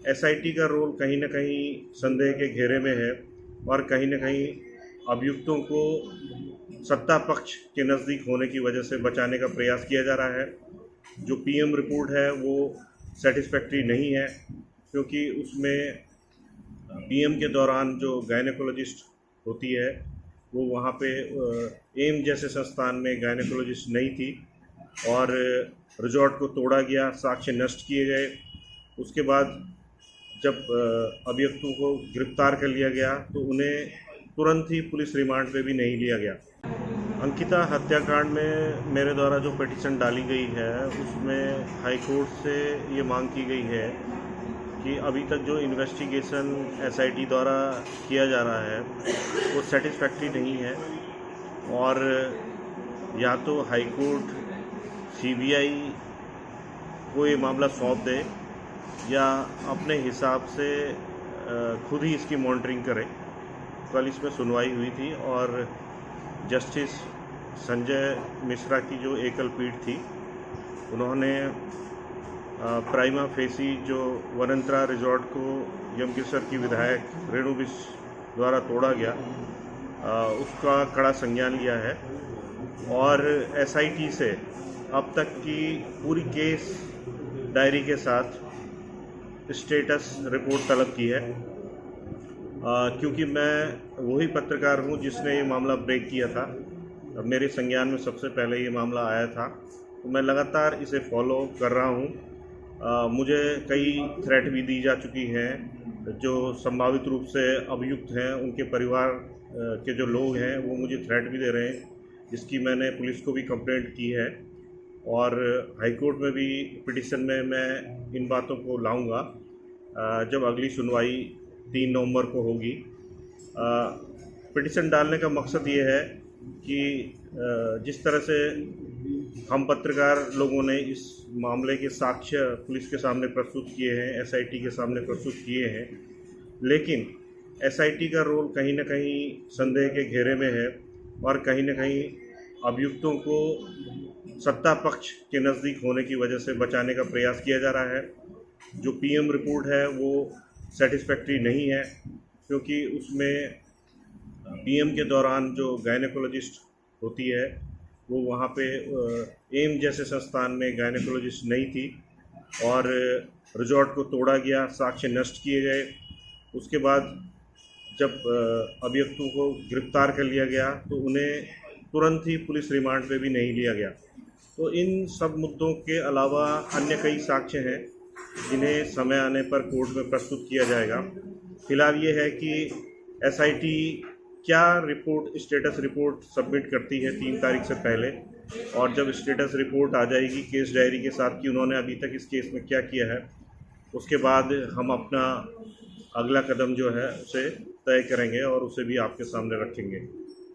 SIT का role कहीं न कहीं संदेह के घेरे में है और कहीं न कहीं अभियुक्तों को सत्ता पक्ष के नज़दीक होने की वजह से बचाने का प्रयास किया जा रहा है। जो पीएम रिपोर्ट है वो सैटिस्फैक्टरी नहीं है, क्योंकि उसमें पीएम के दौरान जो गायनेकोलॉजिस्ट होती है वो वहाँ पे एम जैसे संस्थान में गायनेकोलॉजिस्ट नहीं थी और रिजॉर्ट को तोड़ा गया, साक्ष्य नष्ट किए गए। उसके बाद जब अभियुक्तों को गिरफ्तार कर लिया गया तो उन्हें तुरंत ही पुलिस रिमांड पे भी नहीं लिया गया। अंकिता हत्याकांड में मेरे द्वारा जो पिटीशन डाली गई है उसमें हाई कोर्ट से ये मांग की गई है कि अभी तक जो इन्वेस्टिगेशन एसआईटी द्वारा किया जा रहा है वो सेटिस्फैक्ट्री नहीं है और या तो हाई कोर्ट सीबीआई को ये मामला सौंप दे या अपने हिसाब से खुद ही इसकी मॉनिटरिंग करे। कल इसमें सुनवाई हुई थी और जस्टिस संजय मिश्रा की जो एकल पीठ थी उन्होंने प्राइमा फेसी जो वनंतरा रिजॉर्ट को यमकेसर की विधायक रेणु बिष्ट द्वारा तोड़ा गया उसका कड़ा संज्ञान लिया है और एसआईटी से अब तक की पूरी केस डायरी के साथ स्टेटस रिपोर्ट तलब की है। क्योंकि मैं वही पत्रकार हूं जिसने ये मामला ब्रेक किया था, मेरे संज्ञान में सबसे पहले ये मामला आया था, तो मैं लगातार इसे फॉलो कर रहा हूं। मुझे कई थ्रेट भी दी जा चुकी हैं। जो संभावित रूप से अभियुक्त हैं उनके परिवार के जो लोग हैं वो मुझे थ्रेट भी दे रहे हैं, जिसकी मैंने पुलिस को भी कंप्लेंट की है और हाईकोर्ट में भी पिटीशन में मैं इन बातों को लाऊंगा जब अगली सुनवाई 3 नवंबर को होगी। पिटीशन डालने का मकसद ये है कि जिस तरह से हम पत्रकार लोगों ने इस मामले के साक्ष्य पुलिस के सामने प्रस्तुत किए हैं, एसआईटी के सामने प्रस्तुत किए हैं, लेकिन एसआईटी का रोल कहीं न कहीं संदेह के घेरे में है और कहीं न कहीं अभियुक्तों को सत्ता पक्ष के नज़दीक होने की वजह से बचाने का प्रयास किया जा रहा है। जो पीएम रिपोर्ट है वो सैटिस्फैक्ट्री नहीं है, क्योंकि उसमें पीएम के दौरान जो गायनेकोलॉजिस्ट होती है वो वहाँ पे एम जैसे संस्थान में गायनेकोलॉजिस्ट नहीं थी और रिजॉर्ट को तोड़ा गया, साक्ष्य नष्ट किए गए। उसके बाद जब अभियुक्तों को गिरफ्तार कर लिया गया तो उन्हें तुरंत ही पुलिस रिमांड पे भी नहीं लिया गया। तो इन सब मुद्दों के अलावा अन्य कई साक्ष्य हैं जिन्हें समय आने पर कोर्ट में प्रस्तुत किया जाएगा। फिलहाल ये है कि एसआईटी क्या रिपोर्ट स्टेटस रिपोर्ट सबमिट करती है 3 तारीख से पहले, और जब स्टेटस रिपोर्ट आ जाएगी केस डायरी के साथ कि उन्होंने अभी तक इस केस में क्या किया है, उसके बाद हम अपना अगला कदम जो है उसे तय करेंगे और उसे भी आपके सामने रखेंगे।